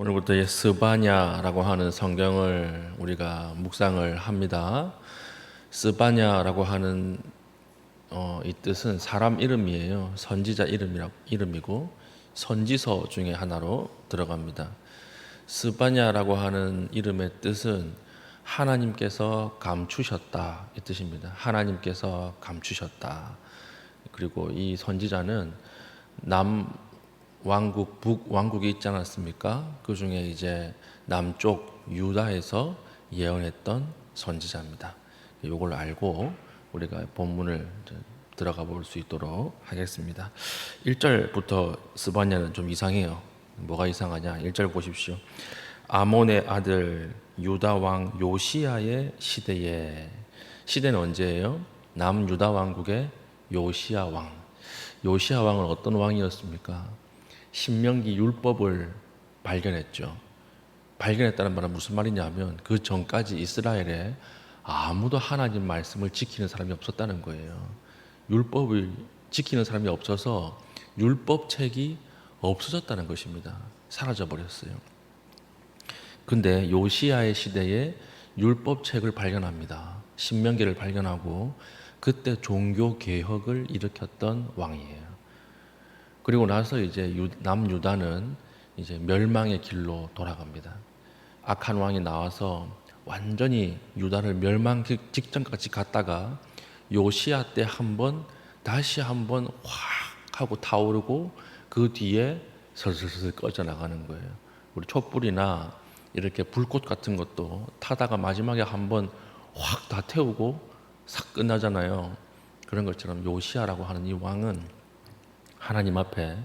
오늘부터 스바냐라고 하는 성경을 우리가 묵상을 합니다. 스바냐라고 하는 이 뜻은 사람 이름이에요. 선지자 이름이고 선지서 중에 하나로 들어갑니다. 스바냐라고 하는 이름의 뜻은 하나님께서 감추셨다 이 뜻입니다. 하나님께서 감추셨다. 그리고 이 선지자는 남 왕국, 북왕국이 있지 않았습니까? 그 중에 이제 남쪽 유다에서 예언했던 선지자입니다. 이걸 알고 우리가 본문을 들어가 볼 수 있도록 하겠습니다. 1절부터 스바냐는 좀 이상해요. 뭐가 이상하냐? 1절 보십시오. 아몬의 아들 유다 왕 요시야의 시대에, 시대는 언제예요? 남유다 왕국의 요시야 왕. 요시야 왕은 어떤 왕이었습니까? 신명기 율법을 발견했죠. 발견했다는 말은 무슨 말이냐면 그 전까지 이스라엘에 아무도 하나님 말씀을 지키는 사람이 없었다는 거예요. 율법을 지키는 사람이 없어서 율법책이 없어졌다는 것입니다. 사라져 버렸어요. 근데 요시야의 시대에 율법책을 발견합니다. 신명기를 발견하고 그때 종교 개혁을 일으켰던 왕이에요. 그리고 나서 이제 남유다는 이제 멸망의 길로 돌아갑니다. 악한 왕이 나와서 완전히 유다를 멸망 직전까지 갔다가 요시야 때 다시 한번 확 하고 타오르고 그 뒤에 슬슬 꺼져 나가는 거예요. 우리 촛불이나 이렇게 불꽃 같은 것도 타다가 마지막에 한번 확 다 태우고 싹 끝나잖아요. 그런 것처럼 요시야라고 하는 이 왕은 하나님 앞에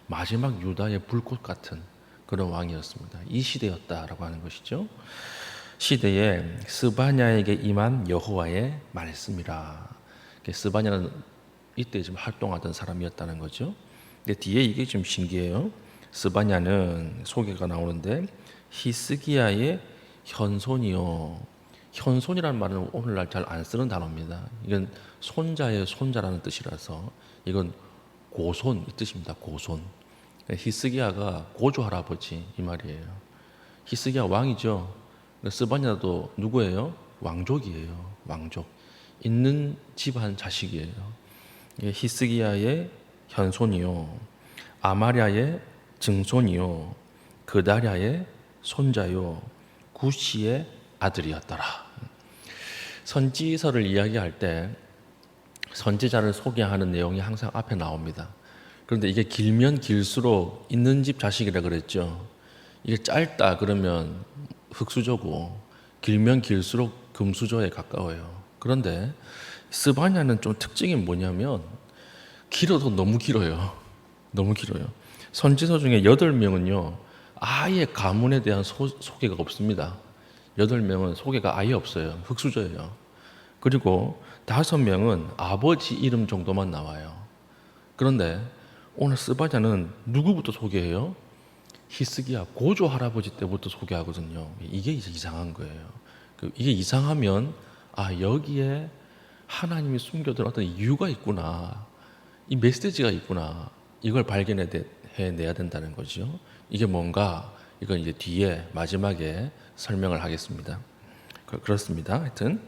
마지막 유다의 불꽃 같은 그런 왕이었습니다. 이 시대였다라고 하는 것이죠. 시대에 스바냐에게 임한 여호와의 말씀이라. 스바냐는 이때 좀 활동하던 사람이었다는 거죠. 근데 뒤에 이게 좀 신기해요. 스바냐는 소개가 나오는데 히스기야의 현손이요. 현손이라는 말은 오늘날 잘 안 쓰는 단어입니다. 이건 손자의 손자라는 뜻이라서 이건 고손 이 뜻입니다. 고손. 히스기야가 고조 할아버지 이 말이에요. 히스기야 왕이죠. 스바냐도 누구예요? 왕족이에요. 왕족. 있는 집안 자식이에요. 히스기야의 현손이요, 아마랴의 증손이요, 그다랴의 손자요, 구시의 아들이었더라. 선지서를 이야기할 때 선지자를 소개하는 내용이 항상 앞에 나옵니다. 그런데 이게 길면 길수록 있는 집 자식이라 그랬죠. 이게 짧다 그러면 흙수저고 길면 길수록 금수저에 가까워요. 그런데 스바냐는 좀 특징이 뭐냐면 길어도 너무 길어요. 너무 길어요. 선지서 중에 8명은요 아예 가문에 대한 소개가 없습니다. 8명은 소개가 아예 없어요. 흙수저예요. 그리고 5명은 아버지 이름 정도만 나와요. 그런데 오늘 스바냐는 누구부터 소개해요? 히스기야 고조 할아버지 때부터 소개하거든요. 이게 이제 이상한 거예요. 이게 이상하면 여기에 하나님이 숨겨둔 어떤 이유가 있구나, 이 메시지가 있구나, 이걸 발견해내야 된다는 거죠. 이게 뭔가 이건 이제 뒤에 마지막에 설명을 하겠습니다. 그렇습니다. 하여튼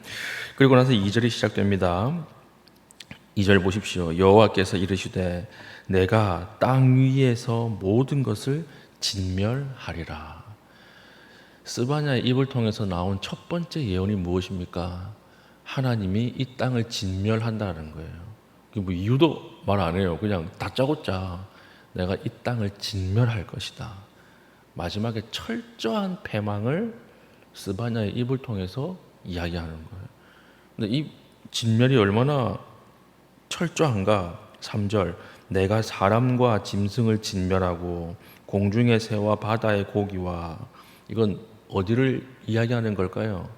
그리고 나서 2절이 시작됩니다. 2절 보십시오. 여호와께서 이르시되 내가 땅 위에서 모든 것을 진멸하리라. 스바냐의 입을 통해서 나온 첫 번째 예언이 무엇입니까? 하나님이 이 땅을 진멸한다는 거예요. 뭐 이유도 말 안 해요. 그냥 다짜고짜 내가 이 땅을 진멸할 것이다. 마지막에 철저한 패망을 스바냐의 입을 통해서 이야기하는 거예요. 근데 이 진멸이 얼마나 철저한가? 3절 내가 사람과 짐승을 진멸하고 공중의 새와 바다의 고기와, 이건 어디를 이야기하는 걸까요?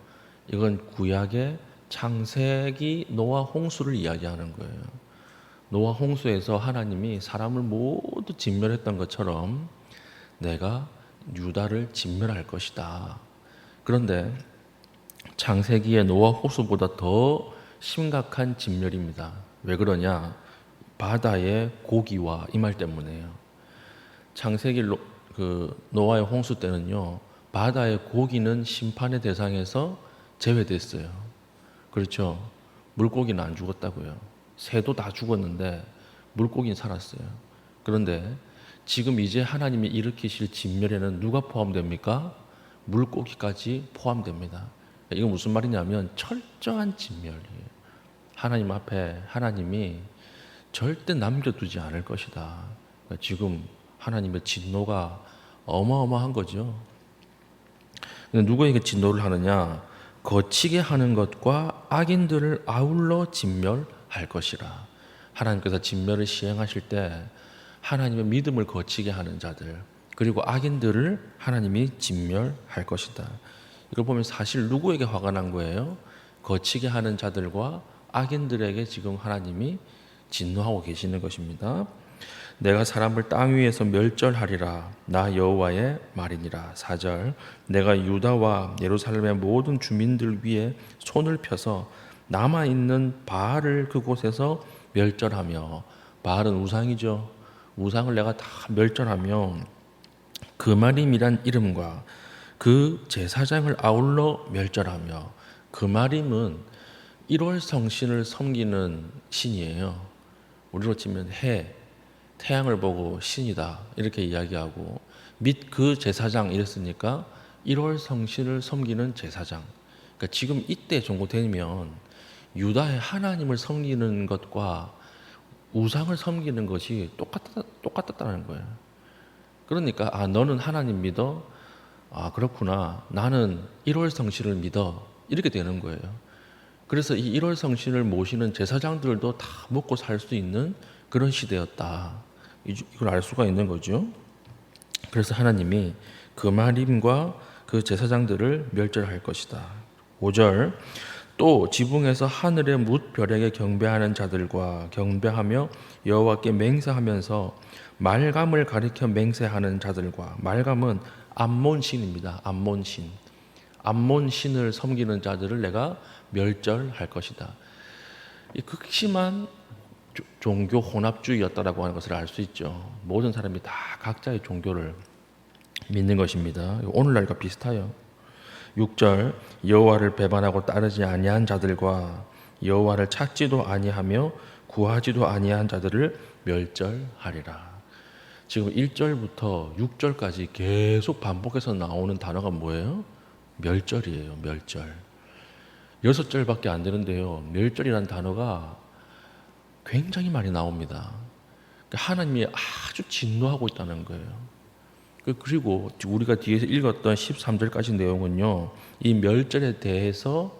이건 구약의 창세기 노아 홍수를 이야기하는 거예요. 노아 홍수에서 하나님이 사람을 모두 진멸했던 것처럼 내가 유다를 진멸할 것이다. 그런데 창세기의 노아 홍수보다 더 심각한 진멸입니다. 왜 그러냐? 바다의 고기와 이 말 때문에요. 창세기 그 노아의 홍수 때는요, 바다의 고기는 심판의 대상에서 제외됐어요. 그렇죠? 물고기는 안 죽었다고요. 새도 다 죽었는데 물고기는 살았어요. 그런데 지금 이제 하나님이 일으키실 진멸에는 누가 포함됩니까? 물고기까지 포함됩니다. 이건 무슨 말이냐면 철저한 진멸이에요. 하나님 앞에 하나님이 절대 남겨두지 않을 것이다. 지금 하나님의 진노가 어마어마한 거죠. 누구에게 진노를 하느냐? 거치게 하는 것과 악인들을 아울러 진멸할 것이라. 하나님께서 진멸을 시행하실 때 하나님의 믿음을 거치게 하는 자들, 그리고 악인들을 하나님이 진멸할 것이다. 이걸 보면 사실 누구에게 화가 난 거예요? 거치게 하는 자들과 악인들에게 지금 하나님이 진노하고 계시는 것입니다. 내가 사람을 땅 위에서 멸절하리라. 나 여호와의 말이니라. 4절. 내가 유다와 예루살렘의 모든 주민들 위에 손을 펴서 남아있는 바알을 그곳에서 멸절하며, 바알은 우상이죠. 우상을 내가 다 멸절하며 그마림이란 이름과 그 제사장을 아울러 멸절하며, 그마림은 1월 성신을 섬기는 신이에요. 우리로 치면 태양을 보고 신이다 이렇게 이야기하고, 및 그 제사장 이랬으니까 1월 성신을 섬기는 제사장. 그러니까 지금 이때 정도 되면 유다의 하나님을 섬기는 것과 우상을 섬기는 것이 똑같았다는 거예요. 그러니까 너는 하나님 믿어? 그렇구나. 나는 1월 성신을 믿어. 이렇게 되는 거예요. 그래서 이 1월 성신을 모시는 제사장들도 다 먹고 살 수 있는 그런 시대였다. 이걸 알 수가 있는 거죠. 그래서 하나님이 그마림과 그 제사장들을 멸절할 것이다. 5절. 또 지붕에서 하늘의 뭇 별에게 경배하는 자들과 경배하며 여호와께 맹세하면서 말감을 가리켜 맹세하는 자들과, 말감은 암몬신입니다. 암몬신을 섬기는 자들을 내가 멸절할 것이다. 이 극심한 종교 혼합주의였다라고 하는 것을 알 수 있죠. 모든 사람이 다 각자의 종교를 믿는 것입니다. 오늘날과 비슷해요. 6절. 여호와를 배반하고 따르지 아니한 자들과 여호와를 찾지도 아니하며 구하지도 아니한 자들을 멸절하리라. 지금 1절부터 6절까지 계속 반복해서 나오는 단어가 뭐예요? 멸절이에요. 멸절. 6절밖에 안 되는데요, 멸절이라는 단어가 굉장히 많이 나옵니다. 하나님이 아주 진노하고 있다는 거예요. 그리고 우리가 뒤에서 읽었던 13절까지 내용은요, 이 멸절에 대해서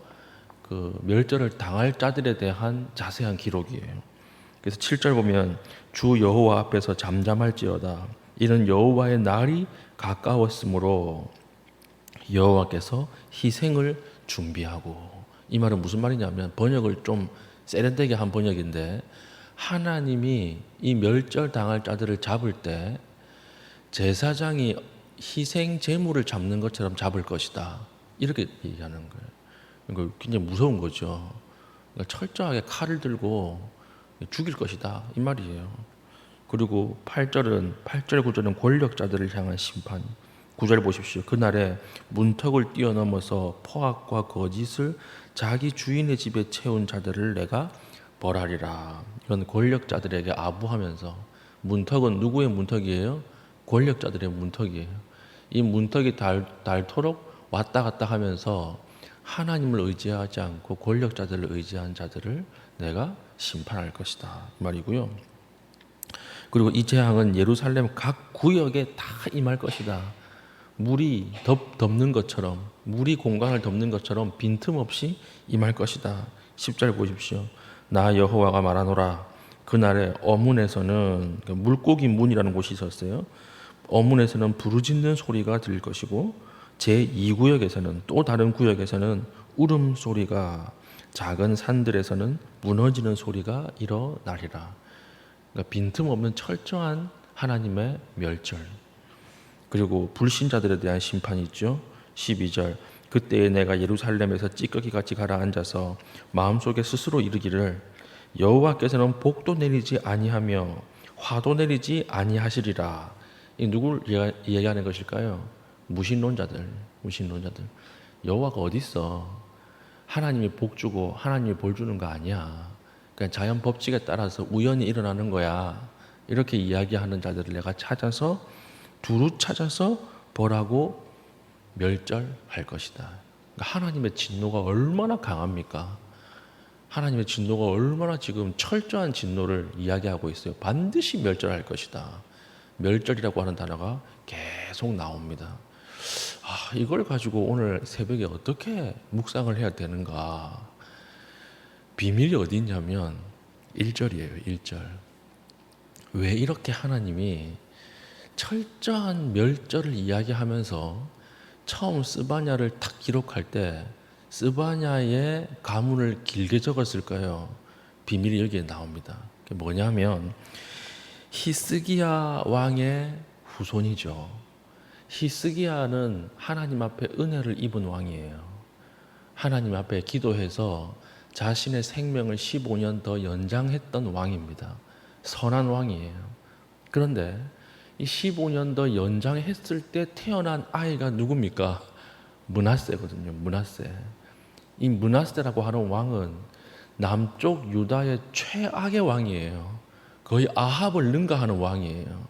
그 멸절을 당할 자들에 대한 자세한 기록이에요. 그래서 7절 보면 주 여호와 앞에서 잠잠할지어다. 이는 여호와의 날이 가까웠으므로 여호와께서 희생을 준비하고. 이 말은 무슨 말이냐면, 번역을 좀 세련되게 한 번역인데, 하나님이 이 멸절 당할 자들을 잡을 때 제사장이 희생 제물을 잡는 것처럼 잡을 것이다, 이렇게 얘기하는 거예요. 이거 굉장히 무서운 거죠. 그러니까 철저하게 칼을 들고 죽일 것이다, 이 말이에요. 그리고 8절 9절은 권력자들을 향한 심판. 9절 보십시오. 그날에 문턱을 뛰어넘어서 포악과 거짓을 자기 주인의 집에 채운 자들을 내가 벌하리라. 이건 권력자들에게 아부하면서, 문턱은 누구의 문턱이에요? 권력자들의 문턱이에요. 이 문턱이 닳도록 왔다 갔다 하면서 하나님을 의지하지 않고 권력자들을 의지한 자들을 내가 심판할 것이다, 이 말이고요. 그리고 이 재앙은 예루살렘 각 구역에 다 임할 것이다. 물이 덮는 것처럼, 물이 공간을 덮는 것처럼 빈틈없이 임할 것이다. 10절 보십시오. 나 여호와가 말하노라. 그날에 어문에서는, 물고기 문이라는 곳이 있었어요. 어문에서는 부르짖는 소리가 들릴 것이고, 제2구역에서는, 또 다른 구역에서는 울음소리가, 작은 산들에서는 무너지는 소리가 일어나리라. 그러니까 빈틈없는 철저한 하나님의 멸절. 그리고 불신자들에 대한 심판이 있죠. 12절. 그때에 내가 예루살렘에서 찌꺼기같이 가라앉아서 마음속에 스스로 이르기를, 여호와께서는 복도 내리지 아니하며 화도 내리지 아니하시리라. 이 누굴 이야기하는 것일까요? 무신론자들. 여호와가 어디 있어? 하나님이 복 주고 하나님이 벌 주는 거 아니야. 그냥 자연 법칙에 따라서 우연히 일어나는 거야. 이렇게 이야기하는 자들을 내가 찾아서 두루 찾아서 벌하고 멸절할 것이다. 그러니까 하나님의 진노가 얼마나 강합니까? 하나님의 진노가 얼마나 지금 철저한 진노를 이야기하고 있어요. 반드시 멸절할 것이다. 멸절이라고 하는 단어가 계속 나옵니다. 이걸 가지고 오늘 새벽에 어떻게 묵상을 해야 되는가? 비밀이 어디 있냐면 1절이에요. 1절. 왜 이렇게 하나님이 철저한 멸절을 이야기하면서 처음 스바냐를 딱 기록할 때 스바냐의 가문을 길게 적었을까요? 비밀이 여기에 나옵니다. 그게 뭐냐면 히스기야 왕의 후손이죠. 히스기야는 하나님 앞에 은혜를 입은 왕이에요. 하나님 앞에 기도해서 자신의 생명을 15년 더 연장했던 왕입니다. 선한 왕이에요. 그런데 이 15년 더 연장했을 때 태어난 아이가 누굽니까? 므낫세거든요. 므낫세. 이 므낫세라고 하는 왕은 남쪽 유다의 최악의 왕이에요. 거의 아합을 능가하는 왕이에요.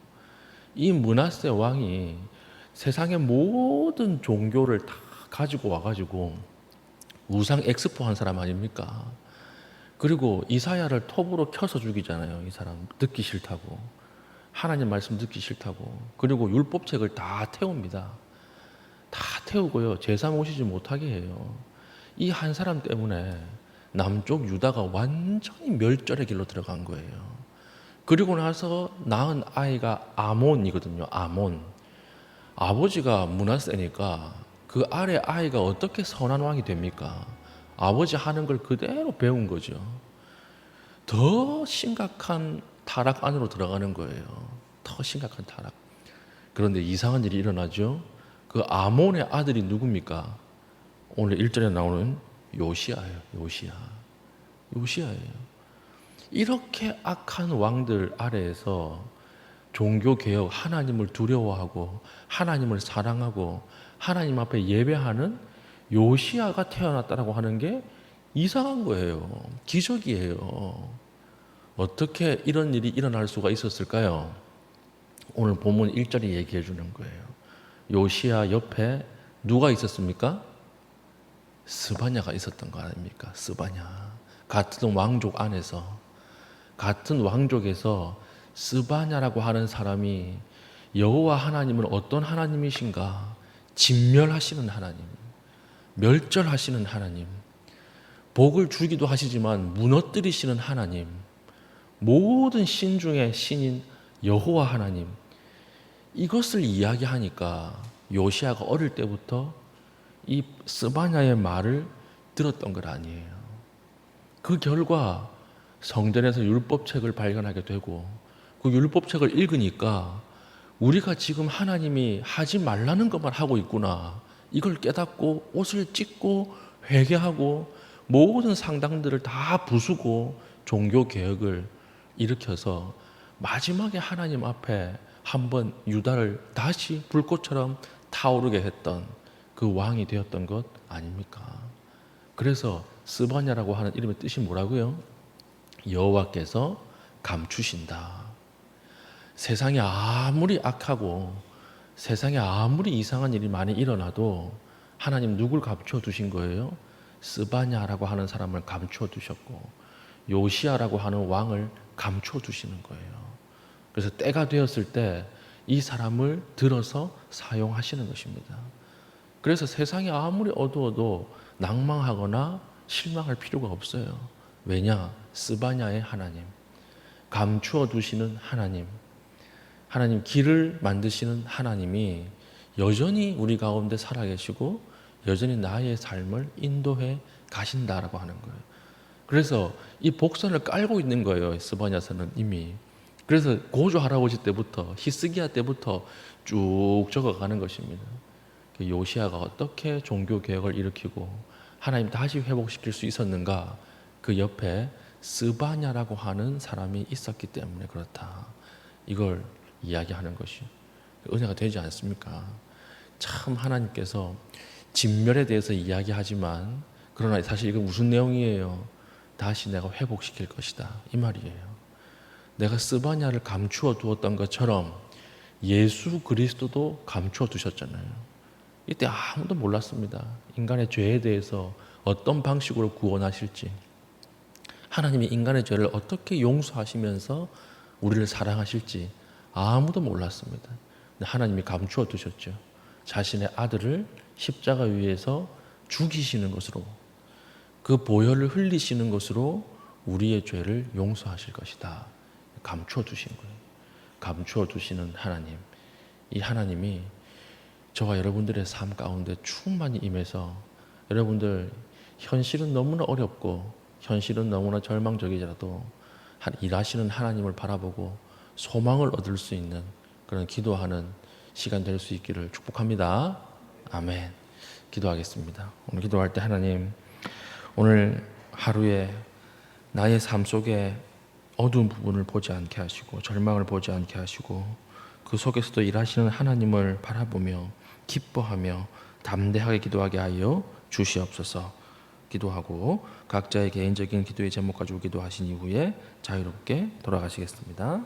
이 므낫세 왕이 세상의 모든 종교를 다 가지고 와가지고 우상 엑스포 한 사람 아닙니까? 그리고 이사야를 톱으로 켜서 죽이잖아요. 이 사람 듣기 싫다고. 하나님 말씀 듣기 싫다고. 그리고 율법책을 다 태웁니다. 다 태우고요. 제사 모시지 못하게 해요. 이 한 사람 때문에 남쪽 유다가 완전히 멸절의 길로 들어간 거예요. 그리고 나서 낳은 아이가 아몬이거든요. 아몬. 아버지가 므낫세니까 그 아래 아이가 어떻게 선한 왕이 됩니까? 아버지 하는 걸 그대로 배운 거죠. 더 심각한 타락 안으로 들어가는 거예요. 더 심각한 타락. 그런데 이상한 일이 일어나죠. 그 아몬의 아들이 누굽니까? 오늘 1절에 나오는 요시야예요. 요시야예요. 이렇게 악한 왕들 아래에서 종교개혁, 하나님을 두려워하고 하나님을 사랑하고 하나님 앞에 예배하는 요시야가 태어났다라고 하는 게 이상한 거예요. 기적이에요. 어떻게 이런 일이 일어날 수가 있었을까요? 오늘 본문 1절이 얘기해 주는 거예요. 요시야 옆에 누가 있었습니까? 스바냐가 있었던 거 아닙니까? 스바냐. 같은 왕족 안에서, 같은 왕족에서 스바냐라고 하는 사람이 여호와 하나님은 어떤 하나님이신가? 진멸하시는 하나님, 멸절하시는 하나님, 복을 주기도 하시지만 무너뜨리시는 하나님, 모든 신 중에 신인 여호와 하나님, 이것을 이야기하니까 요시야가 어릴 때부터 이 스바냐의 말을 들었던 것 아니에요. 그 결과 성전에서 율법책을 발견하게 되고 그 율법책을 읽으니까 우리가 지금 하나님이 하지 말라는 것만 하고 있구나, 이걸 깨닫고 옷을 찢고 회개하고 모든 상당들을 다 부수고 종교개혁을 일으켜서 마지막에 하나님 앞에 한번 유다를 다시 불꽃처럼 타오르게 했던 그 왕이 되었던 것 아닙니까? 그래서 스바냐라고 하는 이름의 뜻이 뭐라고요? 여호와께서 감추신다. 세상이 아무리 악하고 세상에 아무리 이상한 일이 많이 일어나도 하나님 누굴 감추어 두신 거예요? 스바냐라고 하는 사람을 감추어 두셨고 요시야라고 하는 왕을 감추어 두시는 거예요. 그래서 때가 되었을 때 이 사람을 들어서 사용하시는 것입니다. 그래서 세상이 아무리 어두워도 낭망하거나 실망할 필요가 없어요. 왜냐? 스바냐의 하나님, 감추어 두시는 하나님, 하나님 길을 만드시는 하나님이 여전히 우리 가운데 살아계시고 여전히 나의 삶을 인도해 가신다라고 하는 거예요. 그래서 이 복선을 깔고 있는 거예요. 스바냐서는 이미. 그래서 고조 할아버지 때부터 히스기야 때부터 쭉 적어가는 것입니다. 요시야가 어떻게 종교 개혁을 일으키고 하나님 다시 회복시킬 수 있었는가? 그 옆에 스바냐라고 하는 사람이 있었기 때문에 그렇다. 이걸 이야기하는 것이. 은혜가 되지 않습니까? 참 하나님께서 진멸에 대해서 이야기하지만 그러나 사실 이건 무슨 내용이에요? 다시 내가 회복시킬 것이다 이 말이에요. 내가 스바냐를 감추어 두었던 것처럼 예수 그리스도도 감추어 두셨잖아요. 이때 아무도 몰랐습니다. 인간의 죄에 대해서 어떤 방식으로 구원하실지, 하나님이 인간의 죄를 어떻게 용서하시면서 우리를 사랑하실지 아무도 몰랐습니다. 근데 하나님이 감추어 두셨죠. 자신의 아들을 십자가 위에서 죽이시는 것으로, 그 보혈을 흘리시는 것으로 우리의 죄를 용서하실 것이다. 감추어 두신 거예요. 감추어 두시는 하나님. 이 하나님이 저와 여러분들의 삶 가운데 충만히 임해서 여러분들 현실은 너무나 어렵고 현실은 너무나 절망적이더라도 일하시는 하나님을 바라보고 소망을 얻을 수 있는 그런 기도하는 시간 될 수 있기를 축복합니다. 아멘. 기도하겠습니다. 오늘 기도할 때 하나님, 오늘 하루에 나의 삶 속에 어두운 부분을 보지 않게 하시고 절망을 보지 않게 하시고 그 속에서도 일하시는 하나님을 바라보며 기뻐하며 담대하게 기도하게 하여 주시옵소서. 기도하고 각자의 개인적인 기도의 제목 가지고 기도하신 이후에 자유롭게 돌아가시겠습니다.